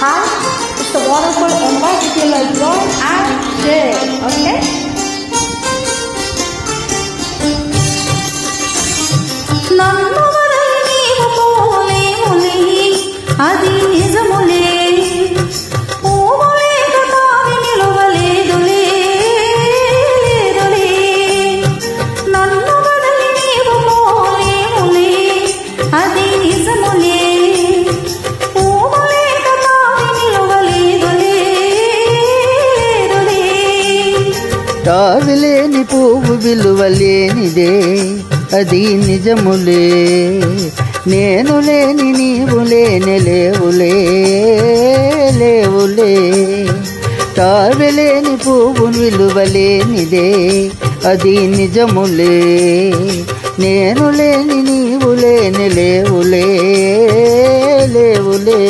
Hi, it's a wonderful invite if you like join and share, okay? అది నిజములే నిలువలేదులే నన్ను వదలి నీవు పోలేములే అది నిజములే నిలువలేదులే తావిలేని పువ్వు విలువలేనిదే అది నిజములే నేను లేని నీవు లేని లేవులే లేవులే తావిలేని పువ్వు విలువలేనిదే అది నిజములే నేను లేని నీవు లేని లేవులే లేవులే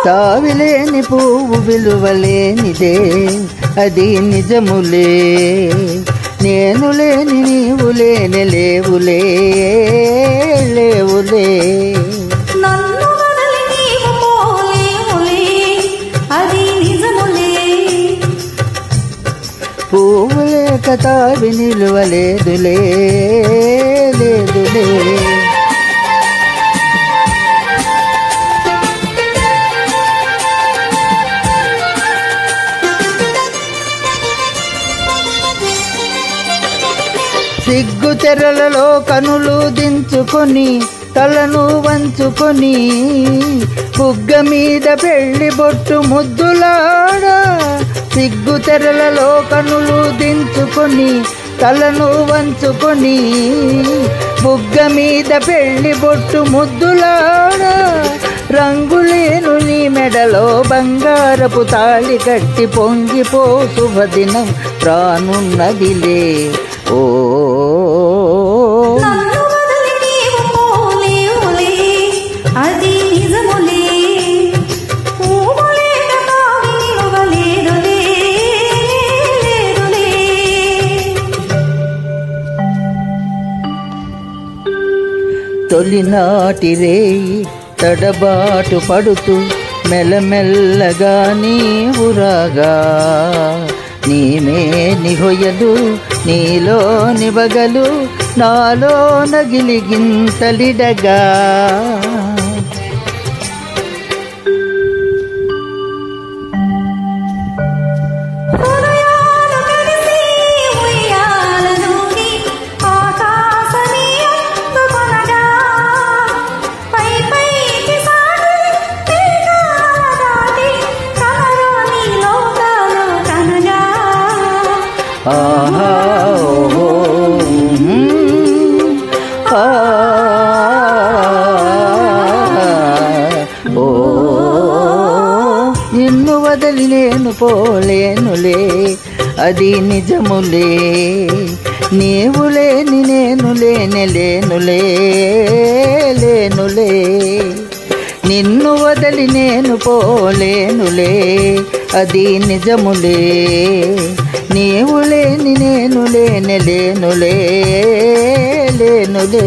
తావిలేని పువ్వు విలువలేనిదే అది నిజములే నేను లేని నీవు లేని లేవులే లేవులే నన్ను వదలి నీవు పోలేములే అది నిజములే పువ్వు లేక తావి నిలువలేదులే లేదులే సిగ్గు తెరలలో కనులు దించుకొని తలను వంచుకొని బుగ్గ మీద పెళ్లి బొట్టు ముద్దులాడా సిగ్గు తెరలలో కనులు దించుకొని తలను వంచుకొని బుగ్గ మీద పెళ్లి బొట్టు ముద్దులాడా రంగులేను నీ మెడలో బంగారపు తాళి కట్టి పొంగిపో శుభదినం రానున్నదిలే ఓ నన్ను వదలి నీవు పోలేవులే అది నిజములే పూలేక తావి నిలువలేదులే లేదులే తొలినాటి రేయి తడబాటు పడుతూ మెల్లమెల్లగా నీవు రాగా నీమే నిహొయలు నీలో నివగలు నాలో నగిలిగింతలిడగా ఆహా ఓహో ఓ నిన్ను వదలి నేను పోలేనులే అది నిజములే నీవు లేని నేను లేని లేనులే లేనులే నిన్ను వదలి నేను పోలేనులే అది నిజములే నీవు లేని నేను లేని లేనులే లేనులే